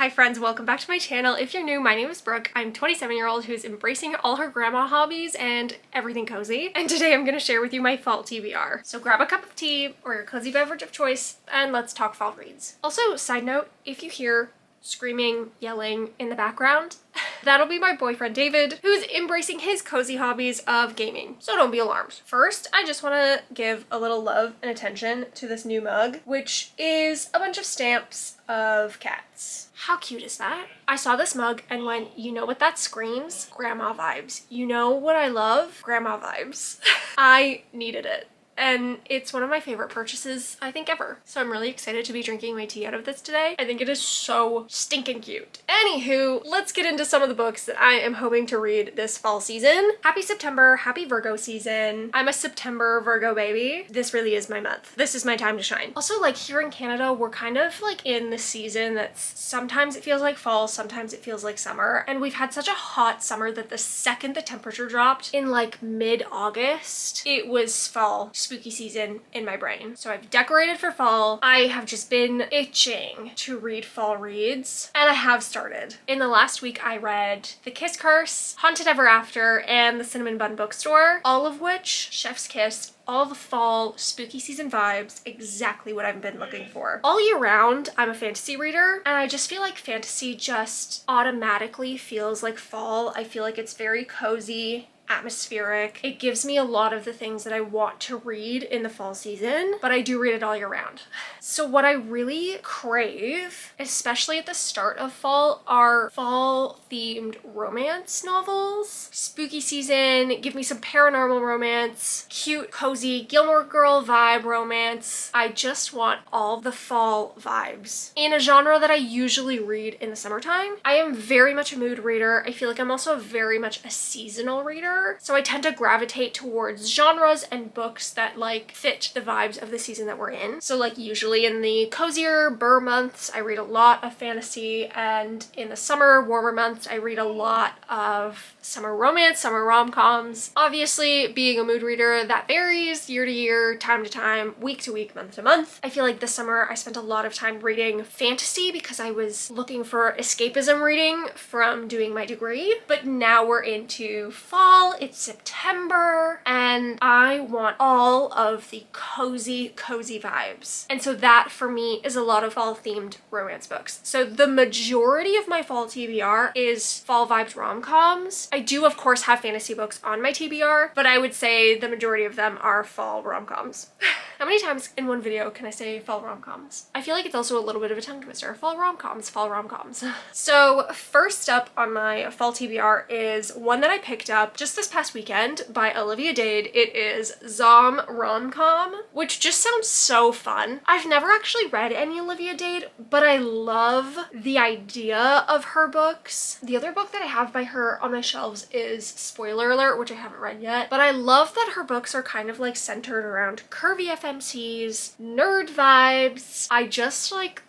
Hi friends, welcome back to my channel. If you're new, my name is Brooke. I'm a 27-year-old who's embracing all her grandma hobbies and everything cozy. And today I'm going to share with you my fall TBR. So grab a cup of tea or your cozy beverage of choice and let's talk fall reads. Also, side note, if you hear screaming, yelling in the background, that'll be my boyfriend David, who's embracing his cozy hobbies of gaming, so don't be alarmed. First, I just want to give a little love and attention to this new mug, which is a bunch of stamps of cats. How cute is that? I saw this mug and went, you know what that screams? Grandma vibes. You know what I love? Grandma vibes. I needed it. And it's one of my favorite purchases, I think, ever. So I'm really excited to be drinking my tea out of this today. I think it is so stinking cute. Anywho, let's get into some of the books that I am hoping to read this fall season. Happy September, happy Virgo season. I'm a September Virgo baby. This really is my month. This is my time to shine. Also, like, here in Canada, we're kind of like in the season that's sometimes it feels like fall, sometimes it feels like summer. And we've had such a hot summer that the second the temperature dropped in like mid-August, it was fall. Spooky season in my brain. So I've decorated for fall. I have just been itching to read fall reads, and I have started. In the last week I read The Kiss Curse, Haunted Ever After, and The Cinnamon Bun Bookstore, all of which, chef's kiss, all the fall spooky season vibes, exactly what I've been looking for. All year round, I'm a fantasy reader, and I just feel like fantasy just automatically feels like fall. I feel like it's very cozy, atmospheric. It gives me a lot of the things that I want to read in the fall season, but I do read it all year round. So what I really crave, especially at the start of fall, are fall themed romance novels. Spooky season, give me some paranormal romance, cute, cozy Gilmore Girl vibe romance. I just want all the fall vibes in a genre that I usually read in the summertime. I am very much a mood reader. I feel like I'm also very much a seasonal reader. So I tend to gravitate towards genres and books that like fit the vibes of the season that we're in. So like usually in the cozier Burr months, I read a lot of fantasy, and in the summer, warmer months, I read a lot of summer romance, summer rom-coms. Obviously, being a mood reader, that varies year to year, time to time, week to week, month to month. I feel like this summer I spent a lot of time reading fantasy because I was looking for escapism reading from doing my degree. But now we're into fall, it's September, and I want all of the cozy vibes. And so that for me is a lot of fall themed romance books. So the majority of my fall TBR is fall vibes rom-coms. I do of course have fantasy books on my TBR, but I would say the majority of them are fall rom-coms. How many times in one video can I say fall rom-coms? I feel like it's also a little bit of a tongue twister. Fall rom-coms, fall rom-coms. So first up on my fall TBR is one that I picked up just this past weekend by Olivia Dade. It is Zom Rom-Com, which just sounds so fun. I've never actually read any Olivia Dade, but I love the idea of her books. The other book that I have by her on my shelves is, spoiler alert, which I haven't read yet, but I love that her books are kind of like centered around curvy FMCs, nerd vibes. I just like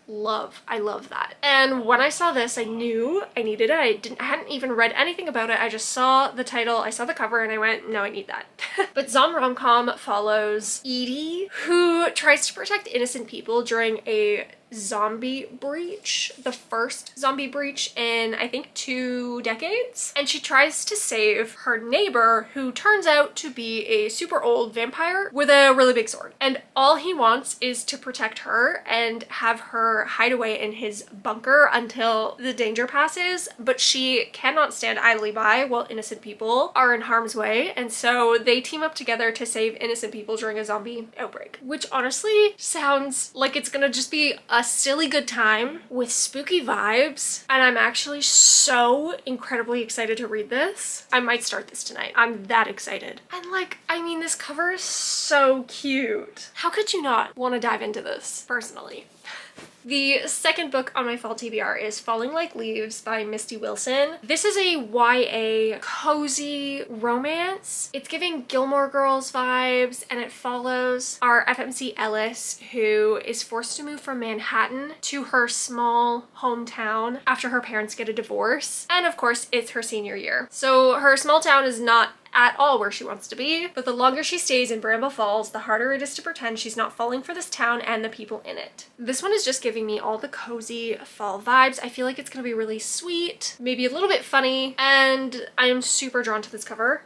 I love that. And when I saw this, I knew I needed it. I hadn't even read anything about it. I just saw the title, I saw the cover, and I went, no, I need that. But Zom Rom-Com follows Edie, who tries to protect innocent people during a zombie breach, the first zombie breach in I think 2 decades, and she tries to save her neighbor, who turns out to be a super old vampire with a really big sword, and all he wants is to protect her and have her hide away in his bunker until the danger passes. But she cannot stand idly by while innocent people are in harm's way, and so they team up together to save innocent people during a zombie outbreak, which honestly sounds like it's gonna just be a silly good time with spooky vibes, and I'm actually so incredibly excited to read this. I might start this tonight. I'm that excited. And like, I mean, this cover is so cute. How could you not want to dive into this, personally? The second book on my fall TBR is Falling Like Leaves by Misty Wilson. This is a YA cozy romance. It's giving Gilmore Girls vibes, and it follows our FMC Ellis, who is forced to move from Manhattan to her small hometown after her parents get a divorce. And of course, it's her senior year. So her small town is not at all where she wants to be, but the longer she stays in Bramble Falls, the harder it is to pretend she's not falling for this town and the people in it. This one is just giving me all the cozy fall vibes. I feel like it's gonna be really sweet, maybe a little bit funny, and I am super drawn to this cover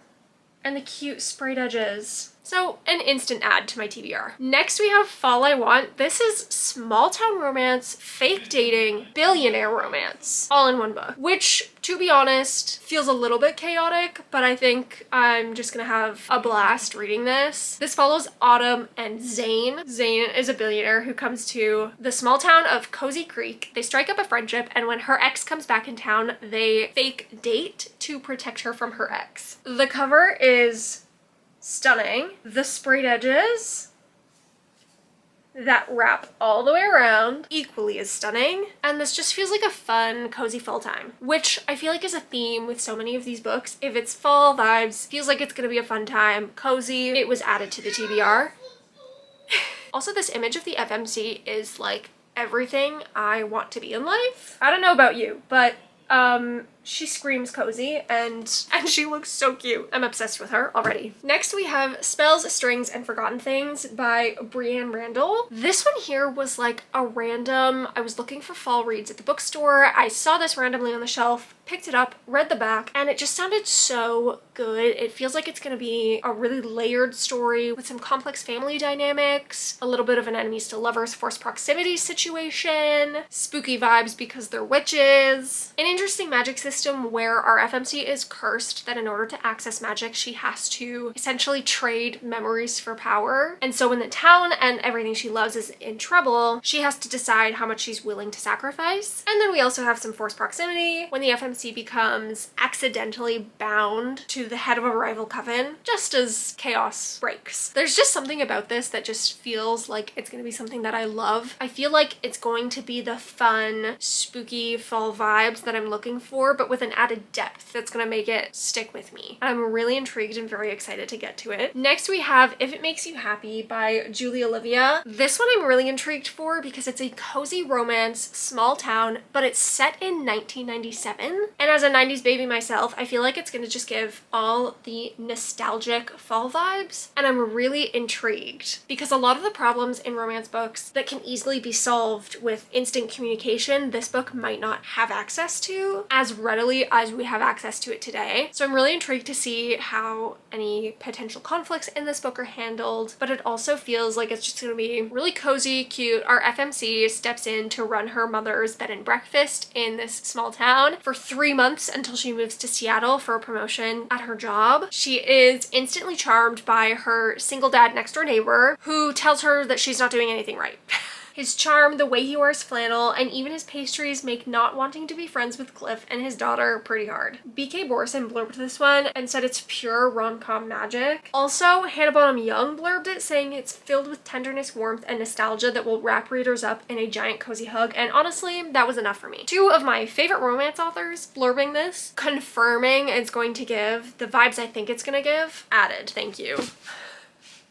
and the cute sprayed edges. So an instant add to my TBR. Next we have Fall I Want. This is small town romance, fake dating, billionaire romance, all in one book, which to be honest feels a little bit chaotic, but I think I'm just gonna have a blast reading this. This follows Autumn and Zane. Zane is a billionaire who comes to the small town of Cozy Creek. They strike up a friendship, and when her ex comes back in town, they fake date to protect her from her ex. The cover is stunning. The sprayed edges that wrap all the way around, equally as stunning. And this just feels like a fun, cozy fall time, which I feel like is a theme with so many of these books. If it's fall vibes, feels like it's gonna be a fun time, cozy. It was added to the TBR. Also, this image of the FMC is like everything I want to be in life. I don't know about you, but she screams cozy and she looks so cute. I'm obsessed with her already. Next we have Spells, Strings, and Forgotten Things by Brianne Randall. This one here was like a random, I was looking for fall reads at the bookstore. I saw this randomly on the shelf, picked it up, read the back, and it just sounded so good. It feels like it's gonna be a really layered story with some complex family dynamics, a little bit of an enemies to lovers forced proximity situation, spooky vibes because they're witches, an interesting magic system where our FMC is cursed that in order to access magic she has to essentially trade memories for power, and so when the town and everything she loves is in trouble, she has to decide how much she's willing to sacrifice. And then we also have some forced proximity when the FMC becomes accidentally bound to the head of a rival coven just as chaos breaks. There's just something about this that just feels like it's going to be something that I love. I feel like it's going to be the fun, spooky fall vibes that I'm looking for, but with an added depth that's gonna make it stick with me. I'm really intrigued and very excited to get to it. Next we have If It Makes You Happy by Julie Olivia. This one I'm really intrigued for because it's a cozy romance, small town, but it's set in 1997. And as a 90s baby myself, I feel like it's gonna just give all the nostalgic fall vibes. And I'm really intrigued because a lot of the problems in romance books that can easily be solved with instant communication, this book might not have access to as readily as we have access to it today. So I'm really intrigued to see how any potential conflicts in this book are handled, but it also feels like it's just gonna be really cozy, cute. Our FMC steps in to run her mother's bed and breakfast in this small town for 3 months until she moves to Seattle for a promotion at her job. She is instantly charmed by her single dad next door neighbor who tells her that she's not doing anything right. His charm, the way he wears flannel, and even his pastries make not wanting to be friends with Cliff and his daughter pretty hard. BK Borson blurbed this one and said it's pure rom-com magic. Also, Hannah Bonham Young blurbed it saying it's filled with tenderness, warmth, and nostalgia that will wrap readers up in a giant cozy hug, and honestly, that was enough for me. Two of my favorite romance authors blurbing this, confirming it's going to give the vibes I think it's gonna give. Added, thank you.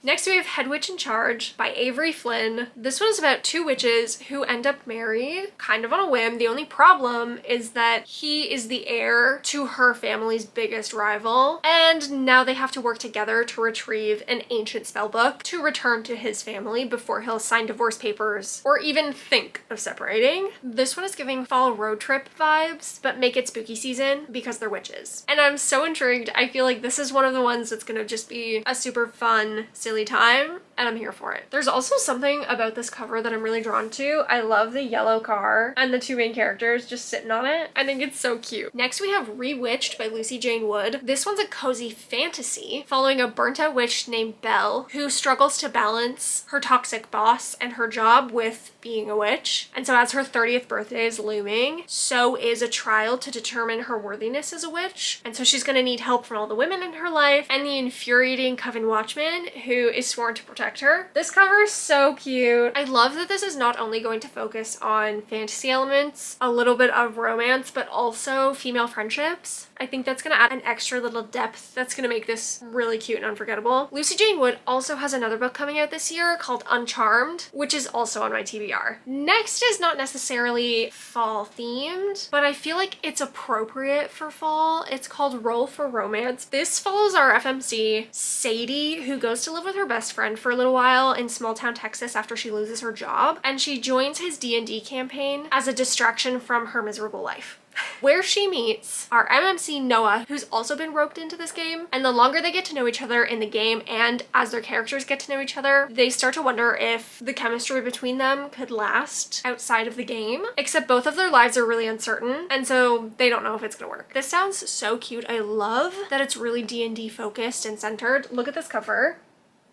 Next we have Head Witch in Charge by Avery Flynn. This one is about two witches who end up married kind of on a whim. The only problem is that he is the heir to her family's biggest rival, and now they have to work together to retrieve an ancient spell book to return to his family before he'll sign divorce papers or even think of separating. This one is giving fall road trip vibes, but make it spooky season because they're witches. And I'm so intrigued. I feel like this is one of the ones that's gonna just be a super fun, silly time, and I'm here for it. There's also something about this cover that I'm really drawn to. I love the yellow car and the two main characters just sitting on it. I think it's so cute. Next we have Rewitched by Lucy Jane Wood. This one's a cozy fantasy following a burnt out witch named Belle who struggles to balance her toxic boss and her job with being a witch. And so as her 30th birthday is looming, so is a trial to determine her worthiness as a witch. And so she's gonna need help from all the women in her life and the infuriating Coven Watchman who is sworn to protect protect her. This cover is so cute. I love that this is not only going to focus on fantasy elements, a little bit of romance, but also female friendships. I think that's gonna add an extra little depth that's gonna make this really cute and unforgettable. Lucy Jane Wood also has another book coming out this year called Uncharmed, which is also on my TBR. Next is not necessarily fall themed, but I feel like it's appropriate for fall. It's called Roll for Romance. This follows our FMC, Sadie, who goes to live with her best friend for a little while in small town Texas after she loses her job, and she joins his D&D campaign as a distraction from her miserable life. Where she meets our MMC Noah, who's also been roped into this game, and the longer they get to know each other in the game and as their characters get to know each other, they start to wonder if the chemistry between them could last outside of the game, except both of their lives are really uncertain, and so they don't know if it's gonna work. This sounds so cute. I love that it's really D&D focused and centered. Look at this cover.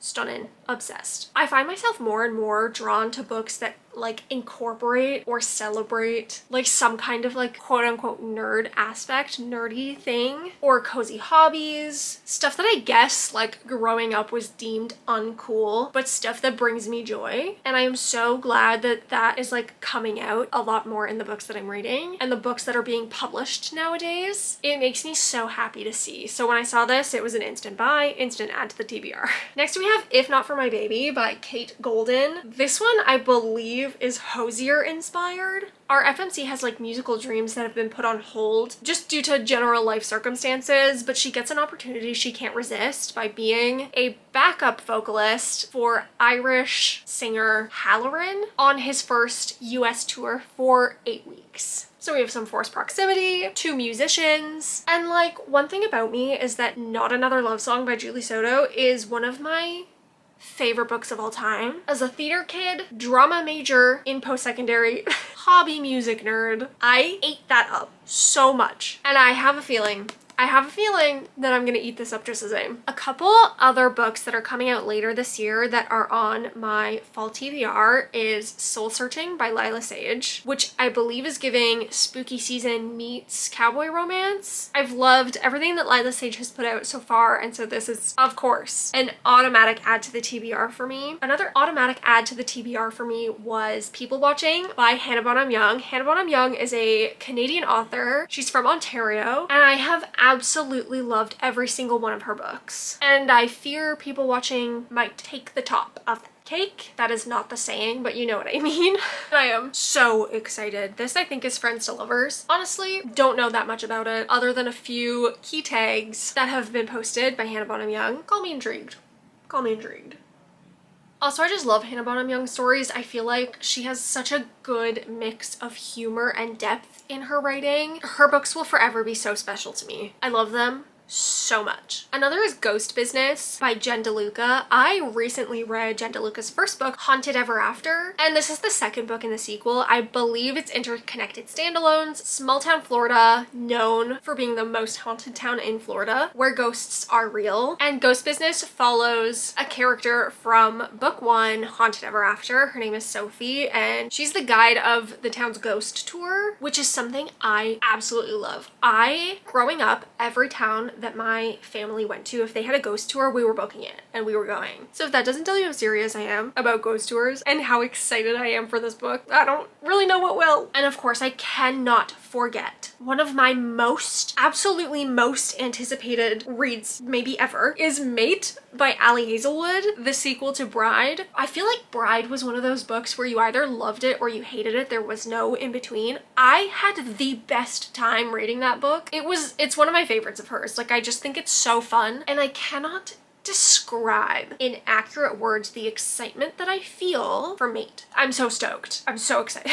Stunning. Obsessed. I find myself more and more drawn to books that like incorporate or celebrate like some kind of like quote unquote nerd aspect, nerdy thing, or cozy hobbies, stuff that I guess like growing up was deemed uncool, but stuff that brings me joy. And I am so glad that that is like coming out a lot more in the books that I'm reading and the books that are being published nowadays. It makes me so happy to see. So when I saw this, it was an instant buy, instant add to the TBR. Next we have If Not For My Baby by Kate Golden. This one I believe is Hosier inspired. Our FMC has like musical dreams that have been put on hold just due to general life circumstances, but she gets an opportunity she can't resist by being a backup vocalist for Irish singer Halloran on his first US tour for 8 weeks. So we have some forced proximity, 2 musicians, and like one thing about me is that Not Another Love Song by Julie Soto is one of my favorite books of all time. As a theater kid, drama major in post-secondary, hobby music nerd, I ate that up so much. And I have a feeling that I'm gonna eat this up just the same. A couple other books that are coming out later this year that are on my fall TBR is Soul Searching by Lila Sage, which I believe is giving spooky season meets cowboy romance. I've loved everything that Lila Sage has put out so far, and so this is, of course, an automatic add to the TBR for me. Another automatic add to the TBR for me was People Watching by Hannah Bonham Young. Hannah Bonham Young is a Canadian author. She's from Ontario, and I have absolutely loved every single one of her books. And I fear People Watching might take the top of that cake. That is not the saying, but you know what I mean. I am so excited. This I think is Friends to Lovers. Honestly, don't know that much about it other than a few key tags that have been posted by Hannah Bonham Young. Call me intrigued. Call me intrigued. Also, I just love Hannah Bonham Young stories. I feel like she has such a good mix of humor and depth in her writing. Her books will forever be so special to me. I love them so much. Another is Ghost Business by Jen DeLuca. I recently read Jen DeLuca's first book, Haunted Ever After, and this is the second book in the sequel. I believe it's interconnected standalones. Small town Florida, known for being the most haunted town in Florida, where ghosts are real. And Ghost Business follows a character from book 1, Haunted Ever After. Her name is Sophie, and she's the guide of the town's ghost tour, which is something I absolutely love. Growing up, every town that my family went to, if they had a ghost tour, we were booking it and we were going. So if that doesn't tell you how serious I am about ghost tours and how excited I am for this book, I don't really know what will. And of course, I cannot forget one of my absolutely most anticipated reads maybe ever is Mate by Ali Hazelwood, the sequel to Bride. I feel like Bride was one of those books where you either loved it or you hated it. There was no in between. I had the best time reading that book. It's one of my favorites of hers. Like, I just think it's so fun, and I cannot describe in accurate words the excitement that I feel for Mate. I'm so stoked. I'm so excited.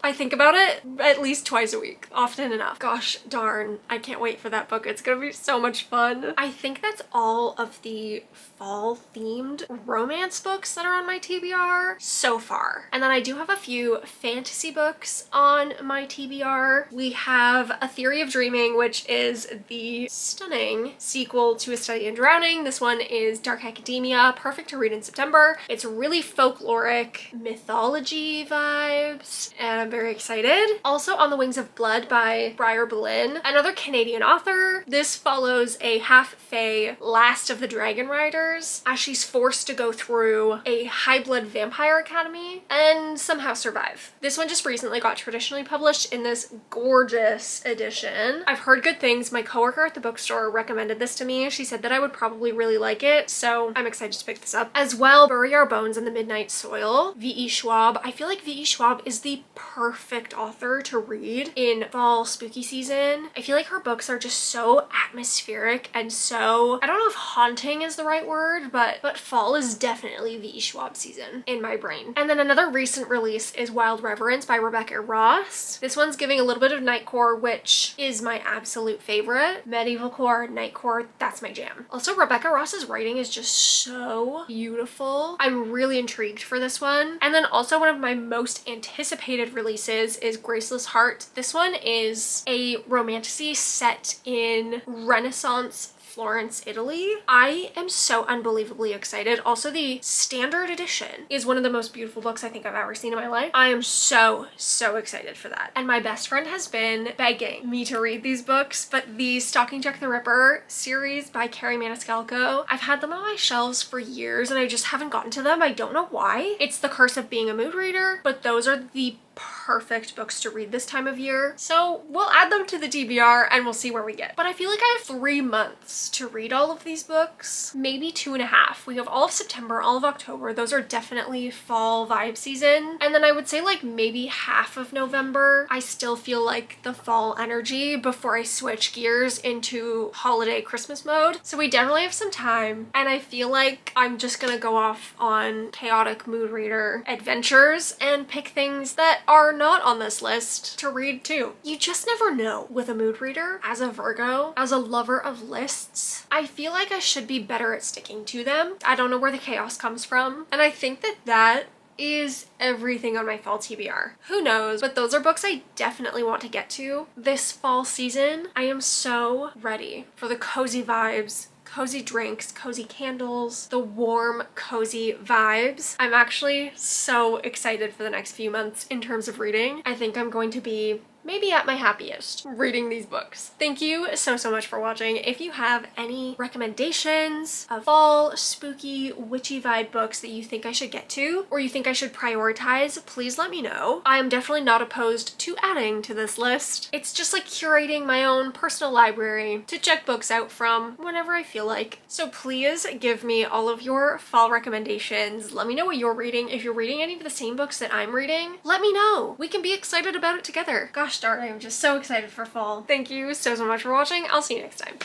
I think about it at least twice a week, often enough. Gosh darn, I can't wait for that book. It's gonna be so much fun. I think that's all of the fall themed romance books that are on my TBR so far. And then I do have a few fantasy books on my TBR. We have A Theory of Dreaming, which is the stunning sequel to A Study in Drowning. This one is dark academia, perfect to read in September. It's really folkloric mythology vibes, and I'm very excited. Also On the Wings of Blood by Briar Boleyn, another Canadian author. This follows a half-fae last of the dragon riders as she's forced to go through a high-blood vampire academy and somehow survive. This one just recently got traditionally published in this gorgeous edition. I've heard good things. My coworker at the bookstore recommended this to me. She said that I would probably really like it, so I'm excited to pick this up. As well, Bury Our Bones in the Midnight Soil, V.E. Schwab. I feel like V.E. Schwab is the perfect author to read in fall spooky season. I feel like her books are just so atmospheric and so, I don't know if haunting is the right word, but fall is definitely V.E. Schwab season in my brain. And then another recent release is Wild Reverence by Rebecca Ross. This one's giving a little bit of Nightcore, which is my absolute favorite. Medieval core, Nightcore, that's my jam. Also, Rebecca Ross's writing is just so beautiful. I'm really intrigued for this one. And then also one of my most anticipated releases is Graceless Heart. This one is a romantasy set in Renaissance Florence, Italy. I am so unbelievably excited. Also, the standard edition is one of the most beautiful books I think I've ever seen in my life. I am so excited for that. And my best friend has been begging me to read these books, but the Stalking Jack the Ripper series by Carrie Maniscalco, I've had them on my shelves for years and I just haven't gotten to them. I don't know why. It's the curse of being a mood reader, but those are the perfect books to read this time of year. So we'll add them to the TBR and we'll see where we get. But I feel like I have 3 months to read all of these books, maybe 2.5. We have all of September, all of October. Those are definitely fall vibe season. And then I would say like maybe half of November, I still feel like the fall energy before I switch gears into holiday Christmas mode. So we definitely have some time. And I feel like I'm just gonna go off on chaotic mood reader adventures and pick things that are not on this list to read too. You just never know with a mood reader. As a Virgo, as a lover of lists, I feel like I should be better at sticking to them. I don't know where the chaos comes from. And I think that is everything on my fall TBR. Who knows? But those are books I definitely want to get to this fall season. I am so ready for the cozy vibes, cozy drinks, cozy candles, the warm, cozy vibes. I'm actually so excited for the next few months in terms of reading. I think I'm going to be maybe at my happiest reading these books. Thank you so much for watching. If you have any recommendations of fall, spooky, witchy vibe books that you think I should get to, or you think I should prioritize, please let me know. I am definitely not opposed to adding to this list. It's just like curating my own personal library to check books out from whenever I feel like. So please give me all of your fall recommendations. Let me know what you're reading. If you're reading any of the same books that I'm reading, let me know. We can be excited about it together. Gosh darn, I am just so excited for fall. Thank you so much for watching. I'll see you next time.